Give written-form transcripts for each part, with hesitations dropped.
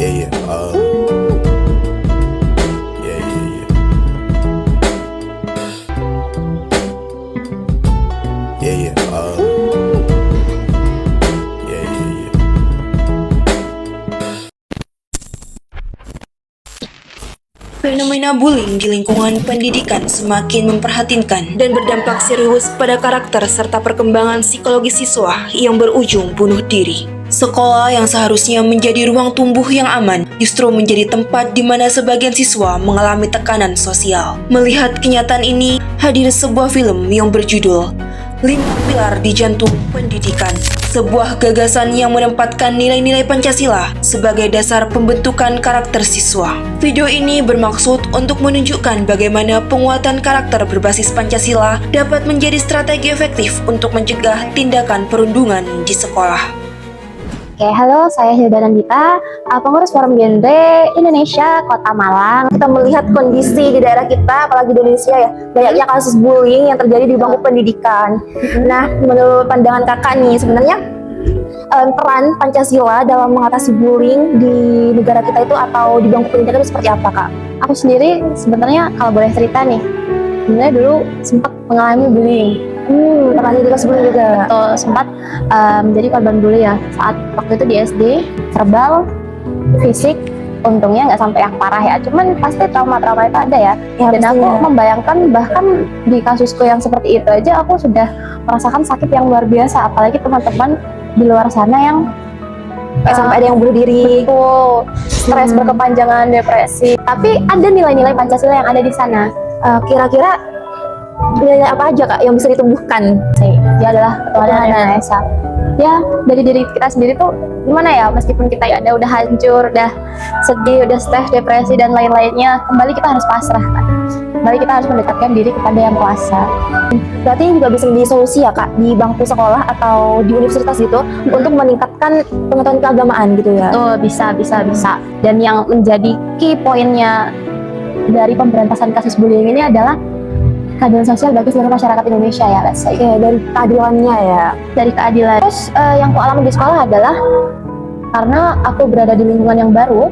Yeah, yeah. Yeah, yeah, yeah. Yeah, yeah. Yeah, yeah, yeah. Fenomena bullying di lingkungan pendidikan semakin memprihatinkan dan berdampak serius pada karakter serta perkembangan psikologis siswa yang berujung bunuh diri. Sekolah yang seharusnya menjadi ruang tumbuh yang aman justru menjadi tempat di mana sebagian siswa mengalami tekanan sosial. Melihat kenyataan ini, hadir sebuah film yang berjudul 5 Pilar di Jantung Pendidikan, sebuah gagasan yang menempatkan nilai-nilai Pancasila sebagai dasar pembentukan karakter siswa. Video ini bermaksud untuk menunjukkan bagaimana penguatan karakter berbasis Pancasila dapat menjadi strategi efektif untuk mencegah tindakan perundungan di sekolah. Oke, halo, saya Hilda Nandita, pengurus Forum Genre Indonesia Kota Malang. Kita melihat kondisi di daerah kita, apalagi di Indonesia ya, banyaknya kasus bullying yang terjadi di bangku pendidikan. Nah, menurut pandangan kakak nih, sebenarnya peran Pancasila dalam mengatasi bullying di negara kita itu atau di bangku pendidikan itu seperti apa, Kak? Aku sendiri sebenarnya kalau boleh cerita nih, sebenarnya dulu sempat mengalami bullying. Pernah juga sebelum juga. Atau sempat menjadi korban bully ya. Saat waktu itu di SD, verbal, fisik, untungnya nggak sampai yang parah ya. Cuman pasti trauma-trauma itu ada ya. Dan aku membayangkan bahkan di kasusku yang seperti itu aja aku sudah merasakan sakit yang luar biasa. Apalagi teman-teman di luar sana yang Sampai ada yang bunuh diri. betul, stres berkepanjangan, depresi. Tapi ada nilai-nilai Pancasila yang ada di sana. Kira-kira nilai apa aja, Kak, yang bisa ditumbuhkan? Dia adalah ketuhanan yang Maha Esa. Ya, dari diri kita sendiri tuh gimana ya, meskipun kita ya udah hancur, udah sedih, udah stres, depresi dan lain-lainnya, kembali kita harus pasrah kan. Kembali kita harus mendekatkan diri kepada yang kuasa. Berarti juga bisa menjadi solusi ya, Kak, di bangku sekolah atau di universitas gitu untuk meningkatkan pengetahuan keagamaan gitu ya. Tuh, bisa. Dan yang menjadi key poinnya dari pemberantasan kasus bullying ini adalah keadilan sosial bagi seluruh masyarakat Indonesia ya, let's say. Oke, dari keadilannya ya. Dari keadilan. Terus yang aku alami di sekolah adalah karena aku berada di lingkungan yang baru,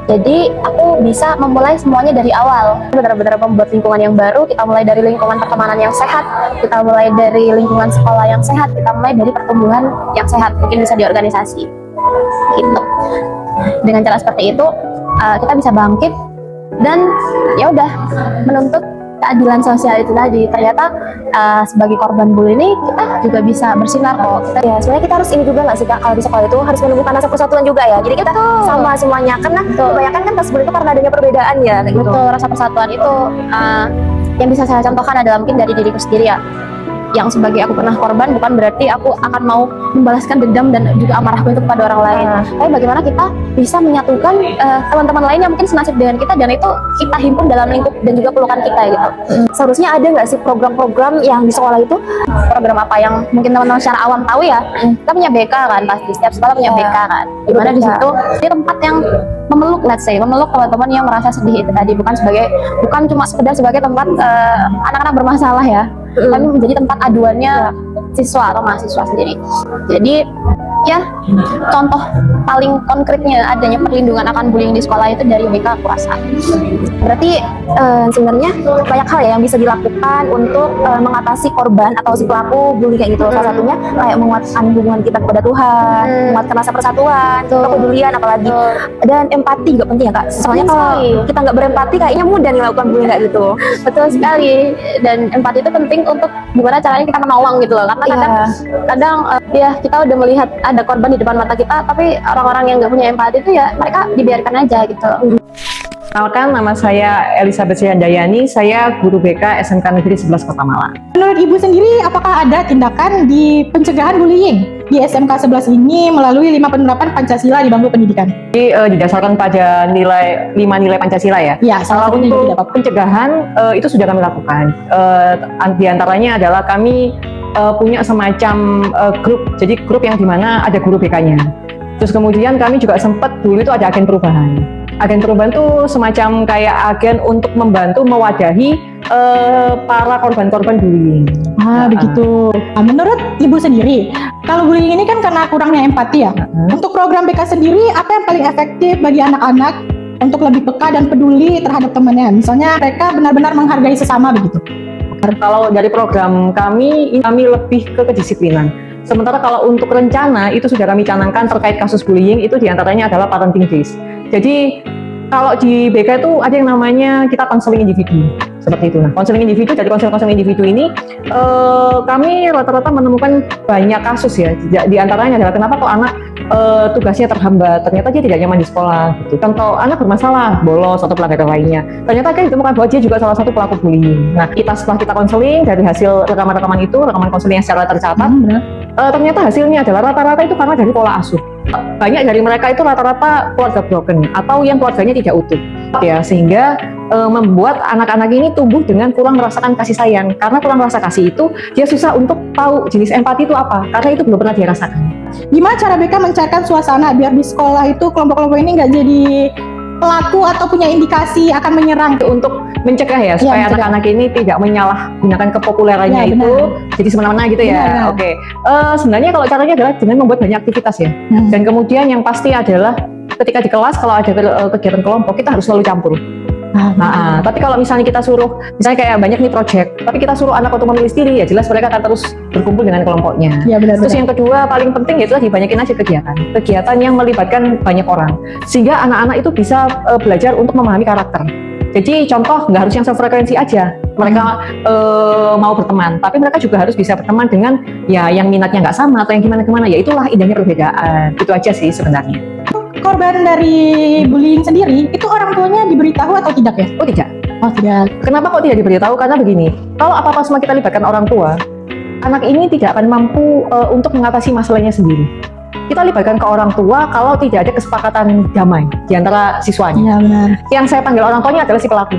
jadi aku bisa memulai semuanya dari awal. Benar-benar membuat lingkungan yang baru. Kita mulai dari lingkungan pertemanan yang sehat, kita mulai dari lingkungan sekolah yang sehat, kita mulai dari pertumbuhan yang sehat. Mungkin bisa di organisasi gitu. Dengan cara seperti itu kita bisa bangkit dan ya udah menuntut keadilan sosial itu tadi. Ternyata sebagai korban bully ini kita juga bisa bersinar kok. Ya, sebenarnya kita harus ini juga nggak sih, Kak, kalau di sekolah itu harus menemukan rasa persatuan juga ya. Jadi kita sama semuanya, karena kebanyakan kan kasus bullying itu karena adanya perbedaan ya. Kayak gitu. Betul, rasa persatuan itu yang bisa saya contohkan adalah mungkin dari diriku sendiri ya. Yang sebagai aku pernah korban bukan berarti aku akan mau membalaskan dendam dan juga amarahku itu kepada orang lain. Tapi bagaimana kita bisa menyatukan teman-teman lain yang mungkin senasib dengan kita dan itu kita himpun dalam lingkup dan juga pelukan kita gitu. Seharusnya ada nggak sih program-program yang di sekolah itu? Program apa yang mungkin teman-teman secara awam tahu ya? Kita punya BK kan, pasti setiap sekolah punya BK kan. Dimana di situ di tempat yang memeluk, let's say, memeluk teman-teman yang merasa sedih itu tadi, bukan cuma sekedar sebagai tempat anak-anak bermasalah ya. Tapi menjadi tempat aduannya siswa atau mahasiswa sendiri. Jadi ya contoh paling konkretnya adanya perlindungan akan bullying di sekolah itu dari BK aku rasa. Berarti sebenarnya banyak hal ya yang bisa dilakukan untuk mengatasi korban atau si pelaku bullying kayak gitu. Salah satunya kayak menguatkan hubungan kita kepada Tuhan, menguatkan rasa persatuan, kepedulian apalagi, dan empati juga penting ya, Kak. Soalnya kalau kita nggak berempati kayaknya mudah nih melakukan bullying kayak gitu. Betul sekali. Dan empati itu penting untuk gimana caranya kita menolong gitu loh. Karena kadang ya kita udah melihat ada korban di depan mata kita, tapi orang-orang yang nggak punya empati itu ya mereka dibiarkan aja gitu. Perkenalkan, nama saya Elizabeth Syandayani, saya guru BK SMK Negeri 11 Kota Malang. Menurut Ibu sendiri, apakah ada tindakan di pencegahan bullying di SMK 11 ini melalui 5 penerapan Pancasila di bangku pendidikan? Jadi didasarkan pada 5 nilai Pancasila ya? Ya, salah Kalau satunya untuk pencegahan itu sudah kami lakukan. Di antaranya adalah kami punya semacam grup, jadi grup yang dimana ada guru BK-nya. Terus kemudian kami juga sempat dulu itu ada agen perubahan. Agen perubahan tuh semacam kayak agen untuk membantu mewadahi para korban-korban bullying. Begitu. Nah, menurut Ibu sendiri, kalau bullying ini kan karena kurangnya empati ya. Untuk program BK sendiri, apa yang paling efektif bagi anak-anak untuk lebih peka dan peduli terhadap temannya? Misalnya mereka benar-benar menghargai sesama begitu. Kalau dari program kami lebih ke kedisiplinan. Sementara kalau untuk rencana, itu sudah kami canangkan terkait kasus bullying, itu diantaranya adalah parenting days. Jadi, kalau di BK itu ada yang namanya kita konseling individu. Seperti itu. Nah, konseling individu, dari konseling individu ini, kami rata-rata menemukan banyak kasus ya. Di antaranya adalah kenapa kok anak tugasnya terhambat, ternyata dia tidak nyaman di sekolah gitu. Contoh anak bermasalah, bolos atau pelanggaran lainnya, ternyata kan ditemukan bahwa dia juga salah satu pelaku bullying. Nah, setelah kita konseling, dari hasil rekaman konseling yang secara tercatat, ternyata hasilnya adalah rata-rata itu karena dari pola asuh. Banyak dari mereka itu rata-rata keluarga broken atau yang keluarganya tidak utuh ya, sehingga membuat anak-anak ini tumbuh dengan kurang merasakan kasih sayang. Karena kurang rasa kasih itu, dia susah untuk tahu jenis empati itu apa, karena itu belum pernah dia rasakan. Gimana cara BK mencairkan suasana biar di sekolah itu kelompok-kelompok ini nggak jadi pelaku atau punya indikasi akan menyerang? Untuk mencegah ya, supaya anak-anak ini tidak menyalahgunakan kepopulerannya itu jadi semena-mena gitu ya. Oke. Sebenarnya kalau caranya adalah dengan membuat banyak aktivitas ya. Dan kemudian yang pasti adalah ketika di kelas kalau ada kegiatan kelompok, kita harus selalu campur. Tapi kalau misalnya kita suruh, misalnya kayak banyak nih project, tapi kita suruh anak untuk memilih sendiri, ya jelas mereka akan terus berkumpul dengan kelompoknya. Terus yang kedua paling penting yaitu dibanyakin aja kegiatan yang melibatkan banyak orang, sehingga anak-anak itu bisa belajar untuk memahami karakter. Jadi contoh, nggak harus yang sefrekuensi aja mereka mau berteman, tapi mereka juga harus bisa berteman dengan ya yang minatnya nggak sama atau yang gimana-gimana. Ya itulah indahnya perbedaan. Itu aja sih sebenarnya. Korban dari bullying sendiri itu orang tuanya diberitahu atau tidak ya? Oh tidak. Oh tidak. Kenapa kok tidak diberitahu? Karena begini, kalau apa-apa semua kita libatkan orang tua, anak ini tidak akan mampu untuk mengatasi masalahnya sendiri. Kita libatkan ke orang tua kalau tidak ada kesepakatan damai di antara siswanya. Iya benar. Yang saya panggil orang tuanya adalah si pelaku.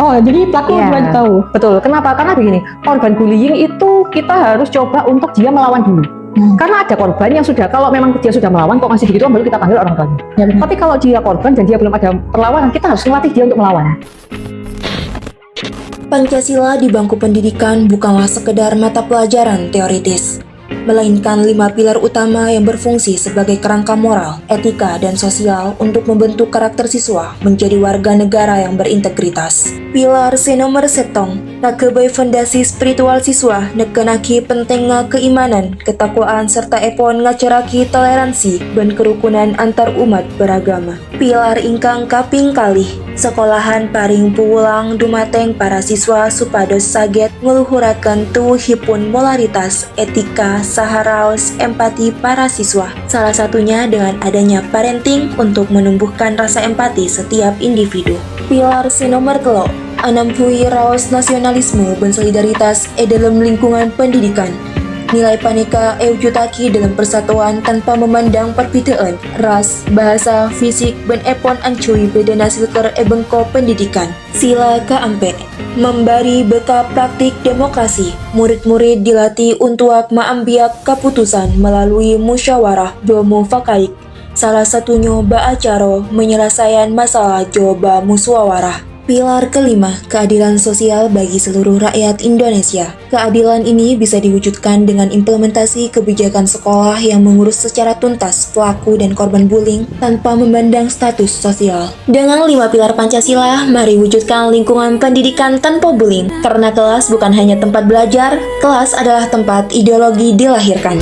Oh, jadi pelaku belum tahu. Betul. Kenapa? Karena begini, korban bullying itu kita harus coba untuk dia melawan dulu. Karena ada korban yang sudah, kalau memang dia sudah melawan kok masih begitu, baru kita panggil orang tuanya. Tapi kalau dia korban dan dia belum ada perlawanan, kita harus melatih dia untuk melawan. Pancasila di bangku pendidikan bukanlah sekedar mata pelajaran teoritis, melainkan 5 pilar utama yang berfungsi sebagai kerangka moral, etika, dan sosial untuk membentuk karakter siswa menjadi warga negara yang berintegritas. Pilar nomor setong, nakebay fondasi spiritual siswa, nekenaki pentingnya keimanan, ketakwaan, serta epon ngaceraki toleransi dan kerukunan antar umat beragama. Pilar ingkang kaping kalih, sekolahan paring puulang dumateng para siswa supados saget ngeluhuraken tuwuhipun moralitas, etika, saharaos empati para siswa. Salah satunya dengan adanya parenting untuk menumbuhkan rasa empati setiap individu. Pilar nomor telo, anampuhi raos nasionalisme dan solidaritas dalam lingkungan pendidikan. Nilai paneka eujutaki dalam persatuan tanpa memandang perbedaan ras, bahasa, fisik, dan epon ancui beda nasilker bengko pendidikan. Sila keempat, memberi beka praktik demokrasi. Murid-murid dilatih untuk mengambil keputusan melalui musyawarah mufakat. Salah satunya baacara menyelesaikan masalah coba musyawarah. Pilar kelima, keadilan sosial bagi seluruh rakyat Indonesia. Keadilan ini bisa diwujudkan dengan implementasi kebijakan sekolah yang mengurus secara tuntas pelaku dan korban bullying tanpa memandang status sosial. Dengan 5 pilar Pancasila, mari wujudkan lingkungan pendidikan tanpa bullying. Karena kelas bukan hanya tempat belajar, kelas adalah tempat ideologi dilahirkan.